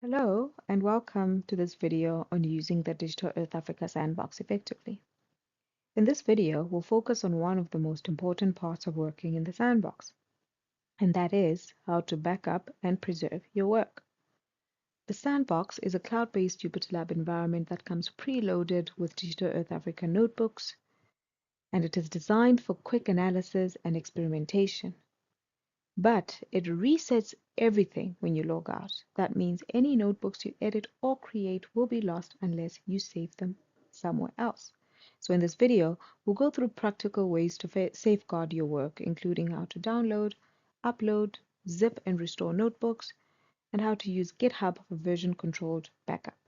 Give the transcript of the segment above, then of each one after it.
Hello and welcome to this video on using the Digital Earth Africa Sandbox effectively. In this video, we'll focus on one of the most important parts of working in the sandbox, and that is how to back up and preserve your work. The sandbox is a cloud-based Jupyter Lab environment that comes preloaded with Digital Earth Africa notebooks, and it is designed for quick analysis and experimentation. But it resets everything when you log out. That means any notebooks you edit or create will be lost unless you save them somewhere else. So in this video, we'll go through practical ways to safeguard your work, including how to download, upload, zip and restore notebooks, and how to use GitHub for version-controlled backup.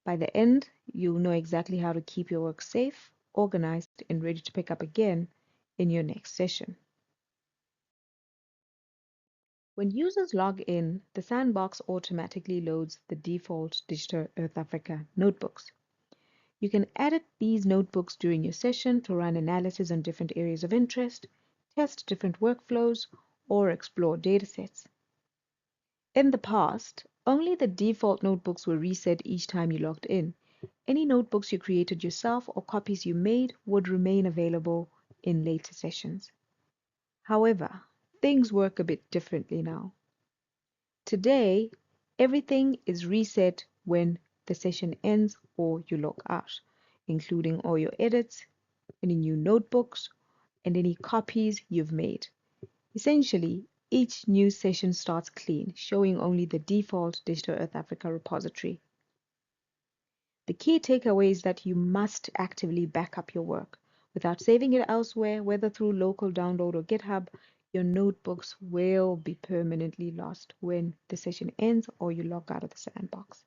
By the end, you'll know exactly how to keep your work safe, organized, and ready to pick up again in your next session. When users log in, the sandbox automatically loads the default Digital Earth Africa notebooks. You can edit these notebooks during your session to run analysis on different areas of interest, test different workflows, or explore datasets. In the past, only the default notebooks were reset each time you logged in. Any notebooks you created yourself or copies you made would remain available in later sessions. However, things work a bit differently now. Today, everything is reset when the session ends or you log out, including all your edits, any new notebooks, and any copies you've made. Essentially, each new session starts clean, showing only the default Digital Earth Africa repository. The key takeaway is that you must actively back up your work. Without saving it elsewhere, whether through local download or GitHub, your notebooks will be permanently lost when the session ends or you log out of the sandbox.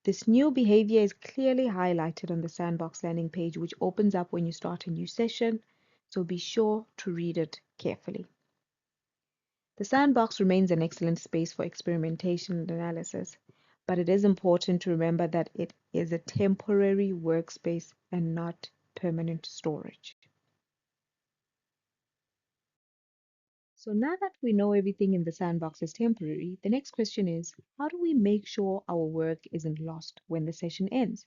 This new behavior is clearly highlighted on the sandbox landing page, which opens up when you start a new session, so be sure to read it carefully. The sandbox remains an excellent space for experimentation and analysis, but it is important to remember that it is a temporary workspace and not permanent storage. So now that we know everything in the sandbox is temporary, the next question is, how do we make sure our work isn't lost when the session ends?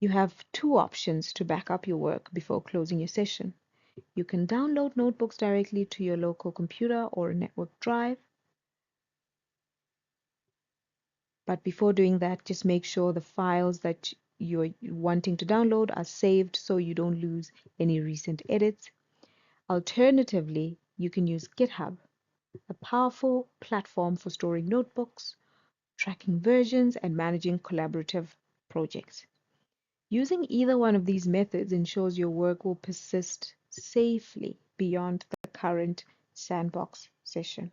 You have two options to back up your work before closing your session. You can download notebooks directly to your local computer or a network drive. But before doing that, just make sure the files that you're wanting to download are saved so you don't lose any recent edits. Alternatively, you can use GitHub, a powerful platform for storing notebooks, tracking versions, and managing collaborative projects. Using either one of these methods ensures your work will persist safely beyond the current sandbox session.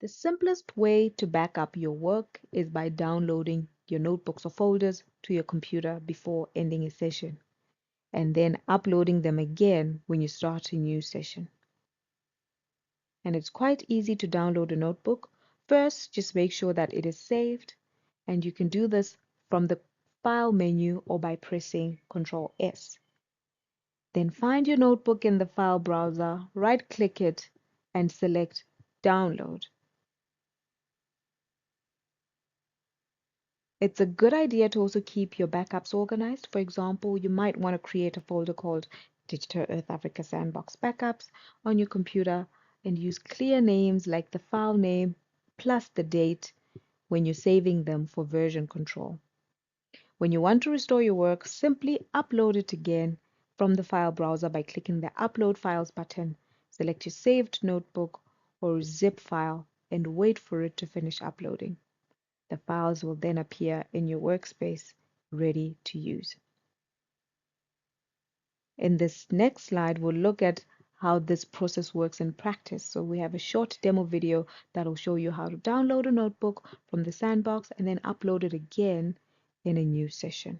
The simplest way to back up your work is by downloading your notebooks or folders to your computer before ending a session, and then uploading them again when you start a new session. And it's quite easy to download a notebook. First, just make sure that it is saved, and you can do this from the File menu or by pressing Ctrl S. Then find your notebook in the file browser, right-click it, and select Download. It's a good idea to also keep your backups organized. For example, you might want to create a folder called Digital Earth Africa Sandbox Backups on your computer and use clear names like the file name plus the date when you're saving them for version control. When you want to restore your work, simply upload it again from the file browser by clicking the Upload Files button. Select your saved notebook or zip file and wait for it to finish uploading. The files will then appear in your workspace ready to use. In this next slide, we'll look at how this process works in practice. So we have a short demo video that will show you how to download a notebook from the sandbox and then upload it again in a new session.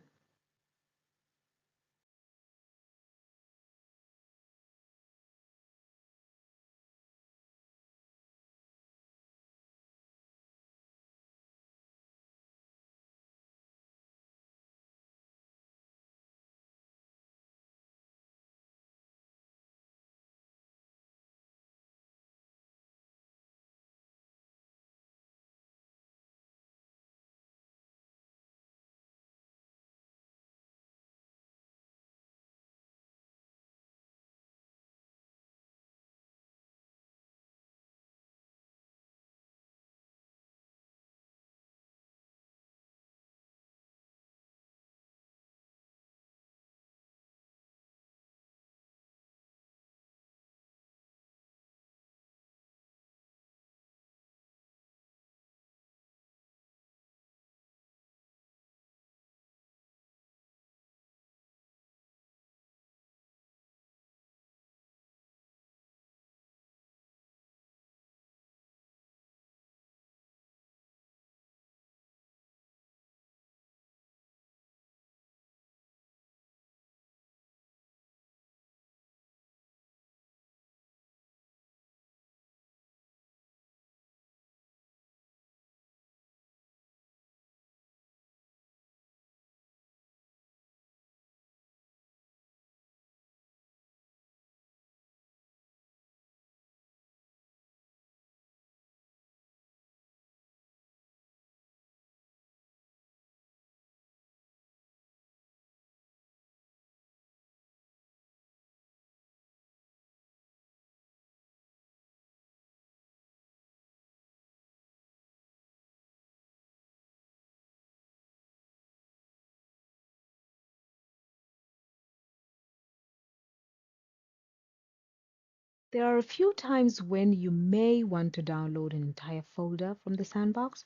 There are a few times when you may want to download an entire folder from the sandbox.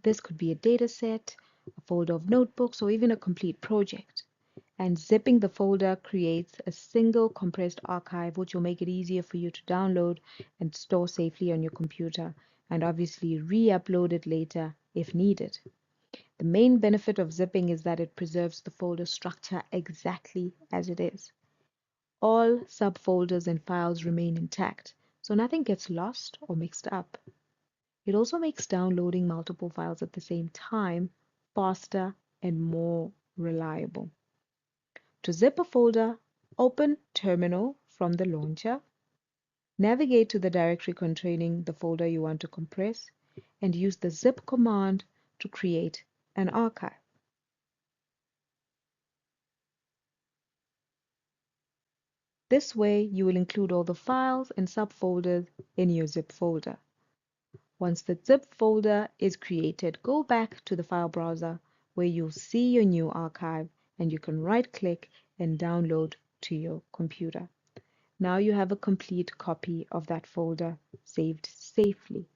This could be a data set, a folder of notebooks, or even a complete project. And zipping the folder creates a single compressed archive, which will make it easier for you to download and store safely on your computer, and obviously re-upload it later if needed. The main benefit of zipping is that it preserves the folder structure exactly as it is. All subfolders and files remain intact, so nothing gets lost or mixed up. It also makes downloading multiple files at the same time faster and more reliable. To zip a folder, open Terminal from the launcher, navigate to the directory containing the folder you want to compress, and use the zip command to create an archive. This way, you will include all the files and subfolders in your zip folder. Once the zip folder is created, go back to the file browser where you'll see your new archive and you can right-click and download to your computer. Now you have a complete copy of that folder saved safely.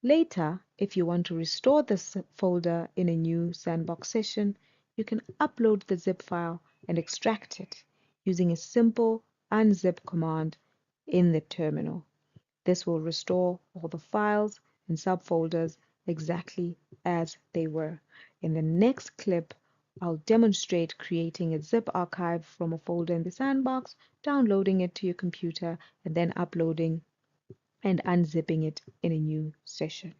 Later, if you want to restore this folder in a new Sandbox session, you can upload the zip file and extract it using a simple unzip command in the terminal. This will restore all the files and subfolders exactly as they were. In the next clip, I'll demonstrate creating a zip archive from a folder in the Sandbox, downloading it to your computer, and then uploading and unzipping it in a new session.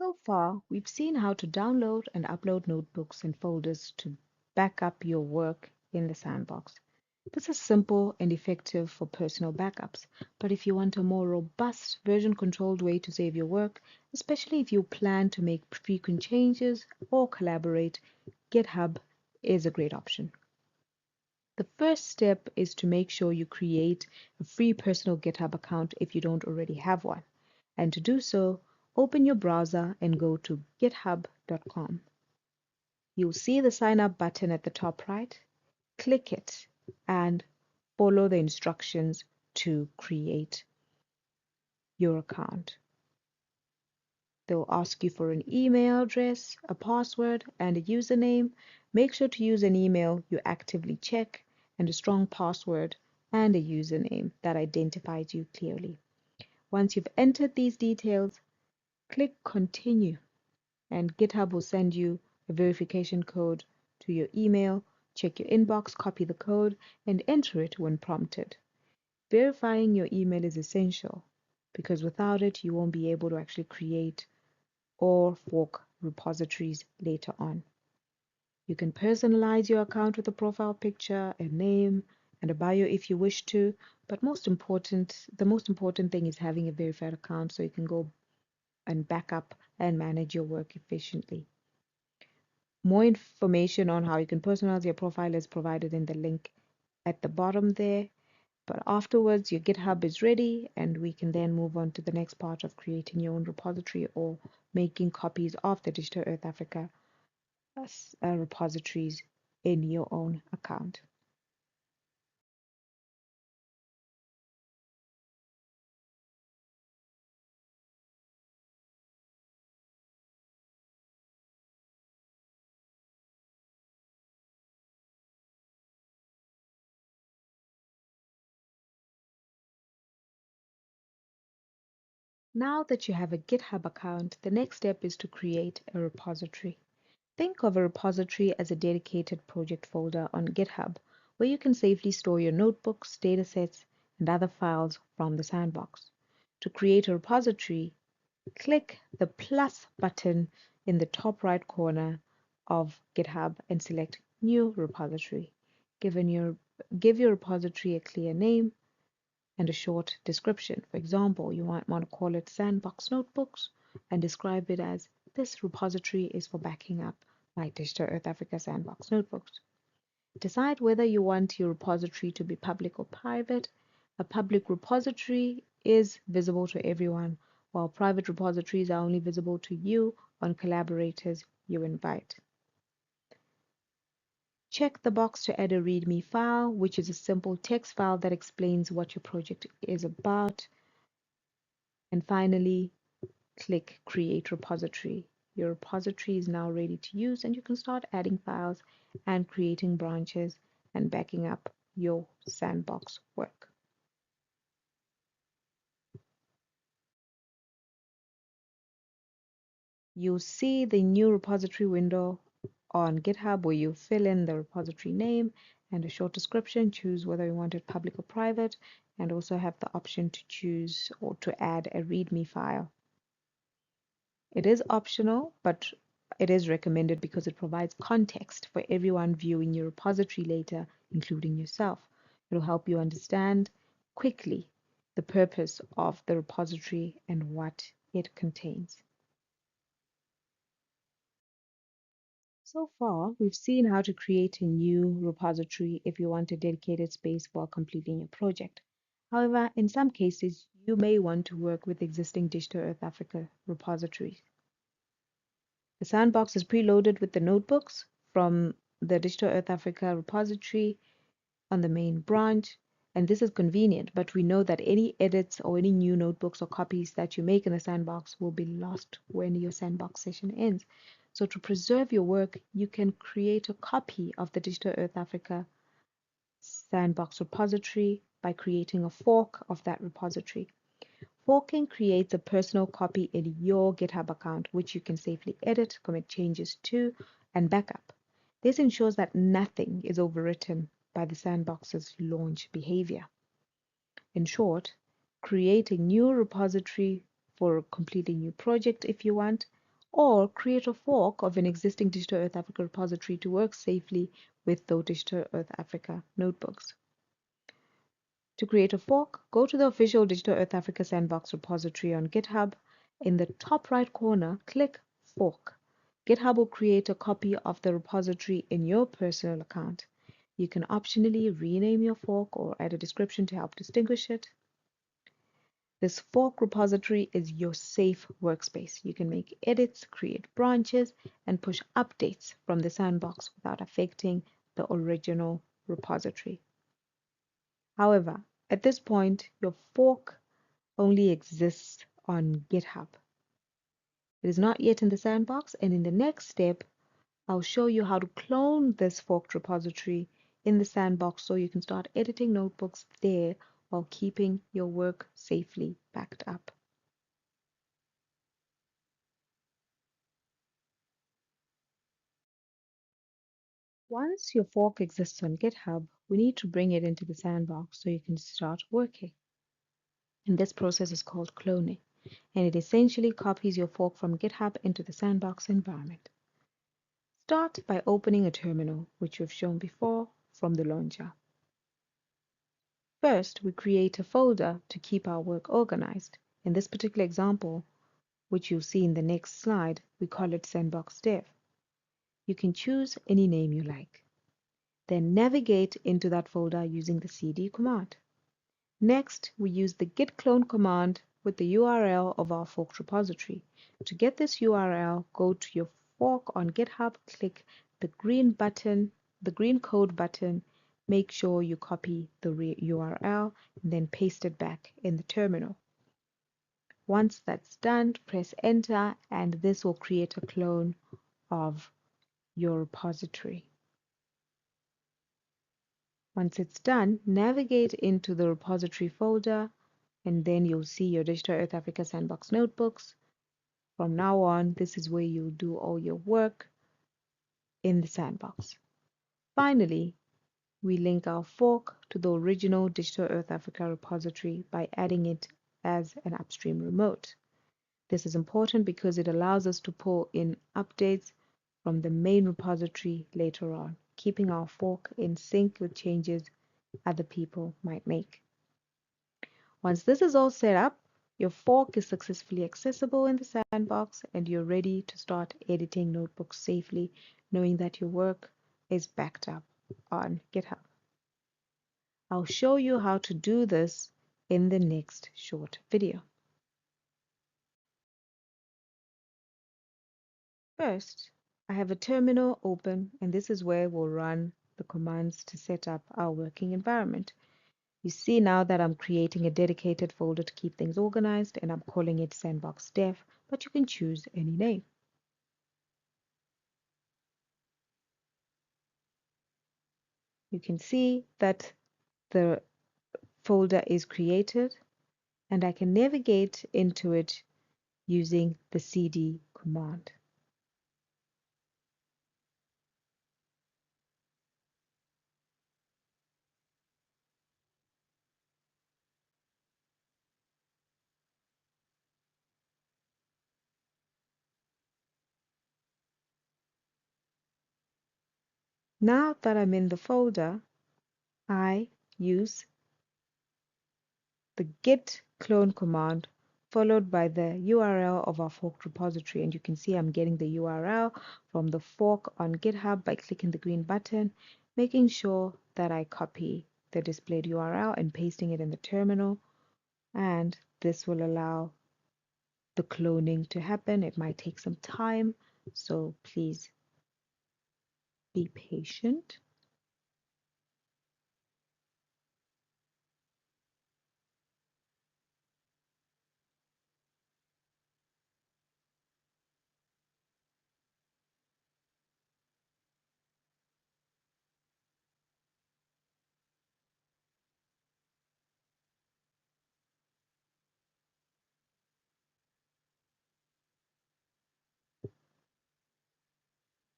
So far, we've seen how to download and upload notebooks and folders to back up your work in the Sandbox. This is simple and effective for personal backups, but if you want a more robust, version controlled way to save your work, especially if you plan to make frequent changes or collaborate, GitHub is a great option. The first step is to make sure you create a free personal GitHub account if you don't already have one. And to do so, open your browser and go to github.com. You'll see the sign up button at the top right. Click it and follow the instructions to create your account. They'll ask you for an email address, a password, and a username. Make sure to use an email you actively check and a strong password and a username that identifies you clearly. Once you've entered these details, click Continue, and GitHub will send you a verification code to your email. Check your inbox, copy the code, and enter it when prompted. Verifying your email is essential because without it, you won't be able to actually create or fork repositories later on. You can personalize your account with a profile picture, a name, and a bio if you wish to, but the most important thing is having a verified account so you can go and back up and manage your work efficiently. More information on how you can personalize your profile is provided in the link at the bottom there. But afterwards, your GitHub is ready, and we can then move on to the next part of creating your own repository or making copies of the Digital Earth Africa repositories in your own account. Now that you have a GitHub account, the next step is to create a repository. Think of a repository as a dedicated project folder on GitHub where you can safely store your notebooks, datasets, and other files from the Sandbox. To create a repository, click the plus button in the top right corner of GitHub and select New Repository. Give your repository a clear name and a short description. For example, you might want to call it Sandbox Notebooks and describe it as this repository is for backing up my Digital Earth Africa Sandbox notebooks. Decide whether you want your repository to be public or private. A public repository is visible to everyone, while private repositories are only visible to you and collaborators you invite. Check the box to add a README file, which is a simple text file that explains what your project is about. And finally, click Create Repository. Your repository is now ready to use, and you can start adding files and creating branches and backing up your Sandbox work. You'll see the new repository window on GitHub where you fill in the repository name and a short description, choose whether you want it public or private, and also have the option to choose or to add a README file. It is optional, but it is recommended because it provides context for everyone viewing your repository later, including yourself. It'll help you understand quickly the purpose of the repository and what it contains. So far, we've seen how to create a new repository if you want a dedicated space while completing your project. However, in some cases, you may want to work with existing Digital Earth Africa repositories. The Sandbox is preloaded with the notebooks from the Digital Earth Africa repository on the main branch, and this is convenient, but we know that any edits or any new notebooks or copies that you make in the Sandbox will be lost when your Sandbox session ends. So to preserve your work, you can create a copy of the Digital Earth Africa Sandbox repository by creating a fork of that repository. Forking creates a personal copy in your GitHub account, which you can safely edit, commit changes to, and backup. This ensures that nothing is overwritten by the Sandbox's launch behavior. In short, create a new repository for a completely new project if you want, or create a fork of an existing Digital Earth Africa repository to work safely with those Digital Earth Africa notebooks. To create a fork, go to the official Digital Earth Africa Sandbox repository on GitHub. In the top right corner, click Fork. GitHub will create a copy of the repository in your personal account. You can optionally rename your fork or add a description to help distinguish it. This fork repository is your safe workspace. You can make edits, create branches, and push updates from the sandbox without affecting the original repository. However, at this point, your fork only exists on GitHub. It is not yet in the sandbox, and in the next step, I'll show you how to clone this forked repository in the sandbox so you can start editing notebooks there while keeping your work safely backed up. Once your fork exists on GitHub, we need to bring it into the sandbox so you can start working. And this process is called cloning, and it essentially copies your fork from GitHub into the sandbox environment. Start by opening a terminal, which we've shown before from the launcher. First, we create a folder to keep our work organized. In this particular example, which you'll see in the next slide, we call it Sandbox Dev. You can choose any name you like. Then navigate into that folder using the cd command. Next, we use the git clone command with the URL of our forked repository. To get this URL, go to your fork on GitHub, click the green code button, make sure you copy the URL, and then paste it back in the terminal. Once that's done, press enter, and this will create a clone of your repository. Once it's done, navigate into the repository folder, and then you'll see your Digital Earth Africa Sandbox notebooks. From now on, this is where you'll do all your work in the sandbox. Finally, we link our fork to the original Digital Earth Africa repository by adding it as an upstream remote. This is important because it allows us to pull in updates from the main repository later on, keeping our fork in sync with changes other people might make. Once this is all set up, your fork is successfully accessible in the sandbox and you're ready to start editing notebooks safely, knowing that your work is backed up on GitHub. I'll show you how to do this in the next short video. First, I have a terminal open, and this is where we'll run the commands to set up our working environment. You see now that I'm creating a dedicated folder to keep things organized, and I'm calling it Sandbox Dev, but you can choose any name. You can see that the folder is created, and I can navigate into it using the cd command. Now that I'm in the folder, I use the git clone command followed by the URL of our forked repository, and you can see I'm getting the URL from the fork on GitHub by clicking the green button, making sure that I copy the displayed URL and pasting it in the terminal, and this will allow the cloning to happen. It might take some time, so please be patient.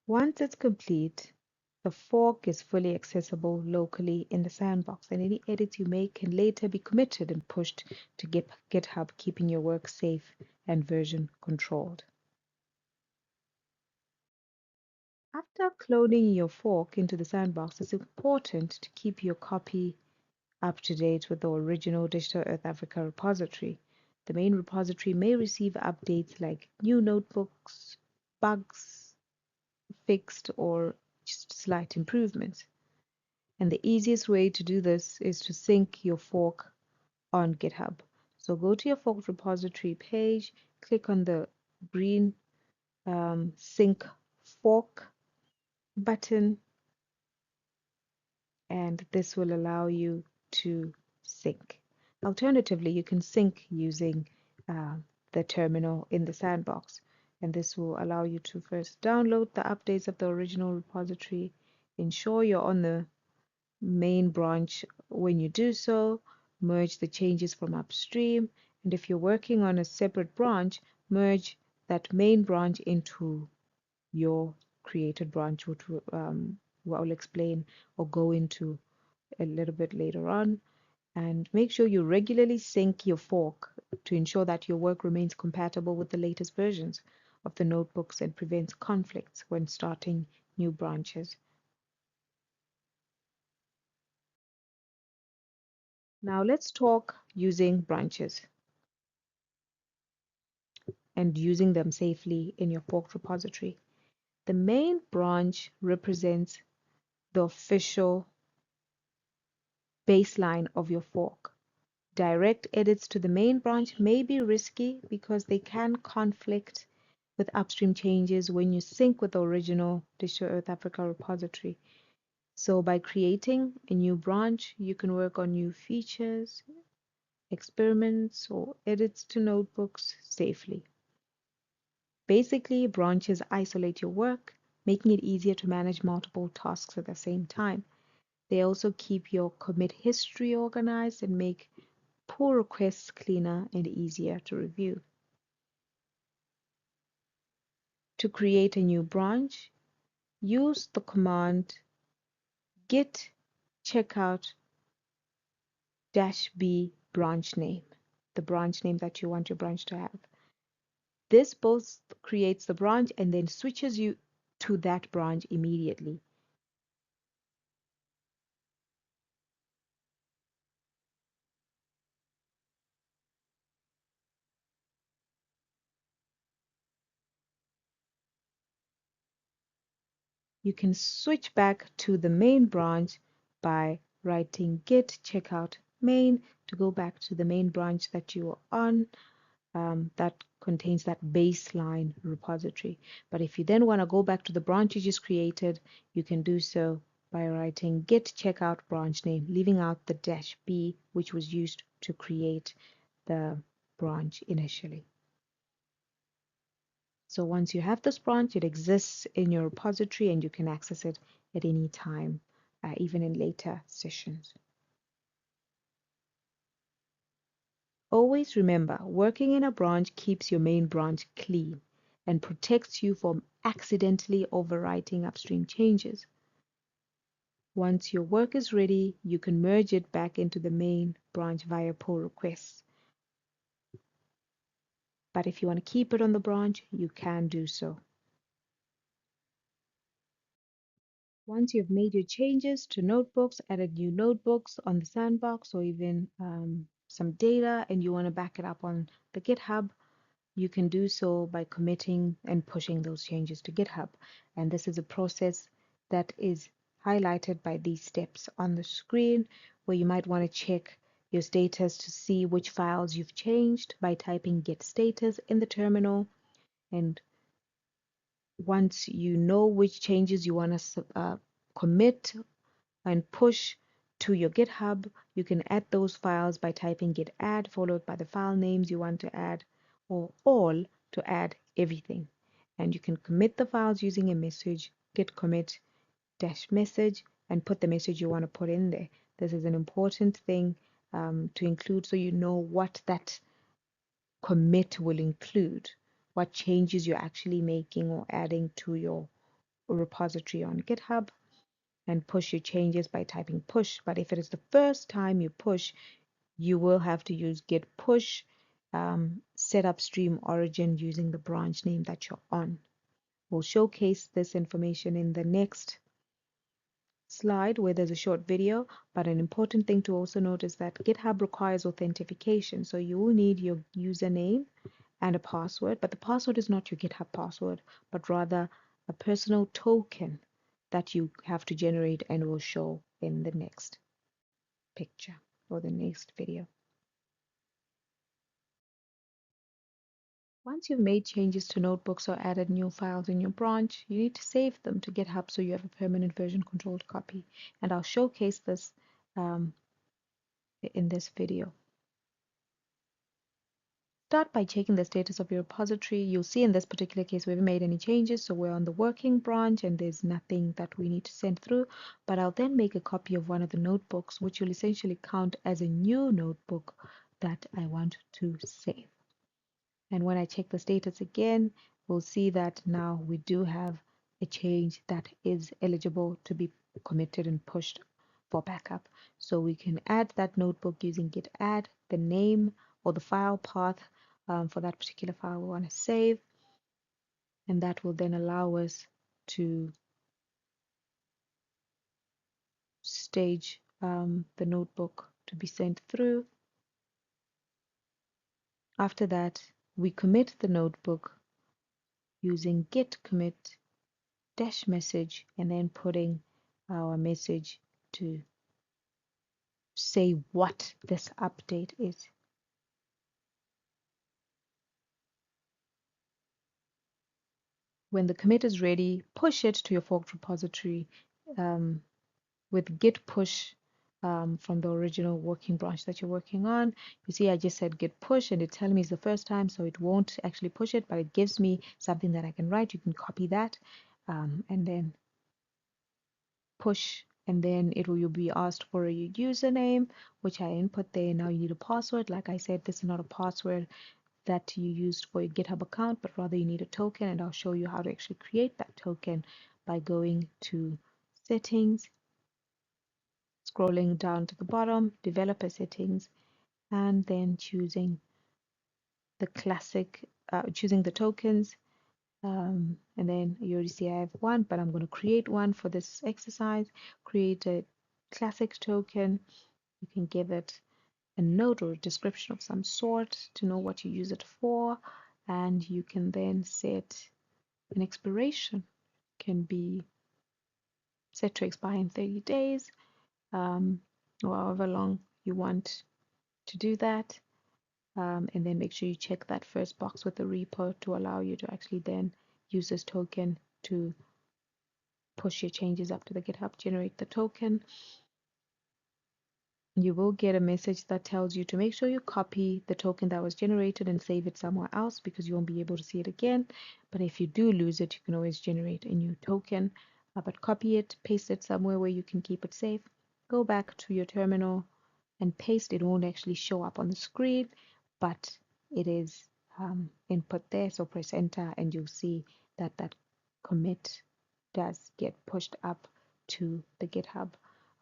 Once it's complete, the fork is fully accessible locally in the sandbox, and any edits you make can later be committed and pushed to GitHub, keeping your work safe and version controlled. After cloning your fork into the Sandbox, it's important to keep your copy up to date with the original Digital Earth Africa repository. The main repository may receive updates like new notebooks, bugs fixed, or just slight improvements. And the easiest way to do this is to sync your fork on GitHub. So go to your fork repository page, click on the green sync fork button, and this will allow you to sync. Alternatively, you can sync using uh, the terminal in the Sandbox, and this will allow you to first download the updates of the original repository, ensure you're on the main branch when you do so, merge the changes from upstream, and if you're working on a separate branch, merge that main branch into your created branch, which I'll explain or go into a little bit later on. And make sure you regularly sync your fork to ensure that your work remains compatible with the latest versions of the notebooks and prevents conflicts when starting new branches. Now let's talk using branches and using them safely in your fork repository. The main branch represents the official baseline of your fork. Direct edits to the main branch may be risky because they can conflict with upstream changes when you sync with the original Digital Earth Africa repository. So by creating a new branch, you can work on new features, experiments, or edits to notebooks safely. Basically, branches isolate your work, making it easier to manage multiple tasks at the same time. They also keep your commit history organized and make pull requests cleaner and easier to review. To create a new branch, use the command git checkout -b branch name, the branch name that you want your branch to have. This both creates the branch and then switches you to that branch immediately. You can switch back to the main branch by writing git checkout main to go back to the main branch that you are on, that contains that baseline repository. But if you then want to go back to the branch you just created, you can do so by writing git checkout branch name, leaving out the -b, which was used to create the branch initially. So once you have this branch, it exists in your repository and you can access it at any time, even in later sessions. Always remember, working in a branch keeps your main branch clean and protects you from accidentally overwriting upstream changes. Once your work is ready, you can merge it back into the main branch via pull requests. But if you want to keep it on the branch, you can do so. Once you've made your changes to notebooks, added new notebooks on the Sandbox, or even some data, and you want to back it up on the GitHub, you can do so by committing and pushing those changes to GitHub. And this is a process that is highlighted by these steps on the screen, where you might want to check your status to see which files you've changed by typing git status in the terminal. And once you know which changes you want to commit and push to your GitHub, you can add those files by typing git add followed by the file names you want to add, or all to add everything. And you can commit the files using a message, git commit -message, and put the message you want to put in there. This is an important thing to include so you know what that commit will include, what changes you're actually making or adding to your repository on GitHub, and push your changes by typing push. But if it is the first time you push, you will have to use git push set upstream origin using the branch name that you're on. We'll showcase this information in the next slide where there's a short video, but an important thing to also note is that GitHub requires authentication. So you will need your username and a password, but the password is not your GitHub password, but rather a personal token that you have to generate and will show in the next picture or the next video. Once you've made changes to notebooks or added new files in your branch, you need to save them to GitHub so you have a permanent version controlled copy. And I'll showcase this um, in this video. Start by checking the status of your repository. You'll see in this particular case we haven't made any changes, so we're on the working branch and there's nothing that we need to send through. But I'll then make a copy of one of the notebooks, which will essentially count as a new notebook that I want to save. And when I check the status again, we'll see that now we do have a change that is eligible to be committed and pushed for backup. So we can add that notebook using git add, the name or the file path for that particular file we want to save. And that will then allow us to stage the notebook to be sent through. After that, we commit the notebook using git commit dash message and then putting our message to say what this update is. When the commit is ready, push it to your forked repository with git push from the original working branch that you're working on. You see, I just said git push and it's telling me it's the first time, so it won't actually push it, but it gives me something that I can write. You can copy that and then push, and then you'll be asked for a username, which I input there. Now you need a password. Like I said, this is not a password that you used for your GitHub account, but rather you need a token, and I'll show you how to actually create that token by going to settings, scrolling down to the bottom, developer settings, and then choosing the classic, choosing the tokens. And then you already see I have one, but I'm going to create one for this exercise. Create a classic token. You can give it a note or a description of some sort to know what you use it for. And you can then set an expiration. Can be set to expire in 30 days, or however long you want to do that. And then make sure you check that first box with the repo to allow you to actually then use this token to push your changes up to the GitHub, generate the token. You will get a message that tells you to make sure you copy the token that was generated and save it somewhere else because you won't be able to see it again. But if you do lose it, you can always generate a new token. But copy it, paste it somewhere where you can keep it safe. Go back to your terminal and paste. It won't actually show up on the screen, but it is input there. So press enter and you'll see that that commit does get pushed up to the GitHub.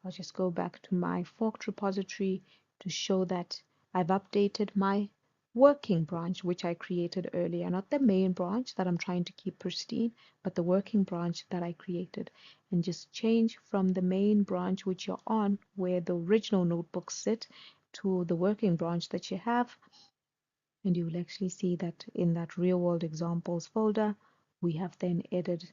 I'll just go back to my forked repository to show that I've updated my working branch, which I created earlier, not the main branch that I'm trying to keep pristine, but the working branch that I created. And just change from the main branch which you're on, where the original notebooks sit, to the working branch that you have. And you will actually see that in that real world examples folder, we have then added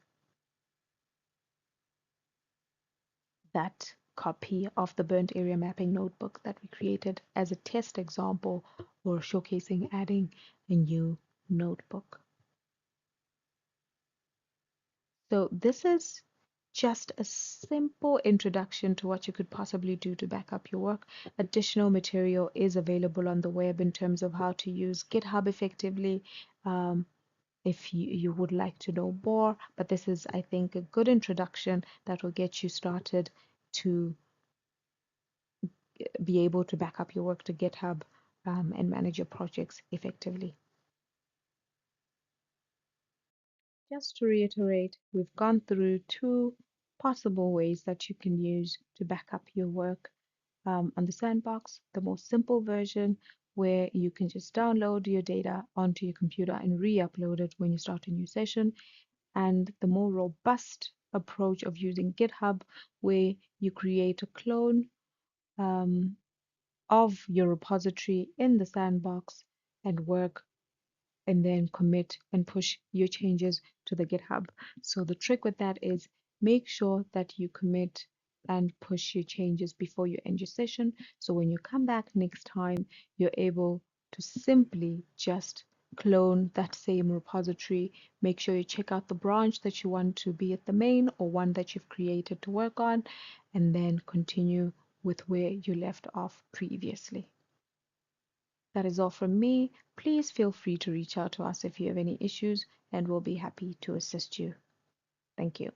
that copy of the burnt area mapping notebook that we created as a test example or showcasing adding a new notebook. So this is just a simple introduction to what you could possibly do to back up your work. Additional material is available on the web in terms of how to use GitHub effectively. If you would like to know more, but this is, I think, a good introduction that will get you started to be able to back up your work to GitHub and manage your projects effectively. Just to reiterate, we've gone through two possible ways that you can use to back up your work on the Sandbox. The most simple version, where you can just download your data onto your computer and re-upload it when you start a new session. and the more robust approach of using GitHub, where you create a clone um, of your repository in the sandbox and work and then commit and push your changes to the GitHub. So the trick with that is make sure that you commit and push your changes before you end your session. So when you come back next time, you're able to simply just clone that same repository. Make sure you check out the branch that you want to be at the main or one that you've created to work on, and then continue with where you left off previously. That is all from me. Please feel free to reach out to us if you have any issues, and we'll be happy to assist you. Thank you.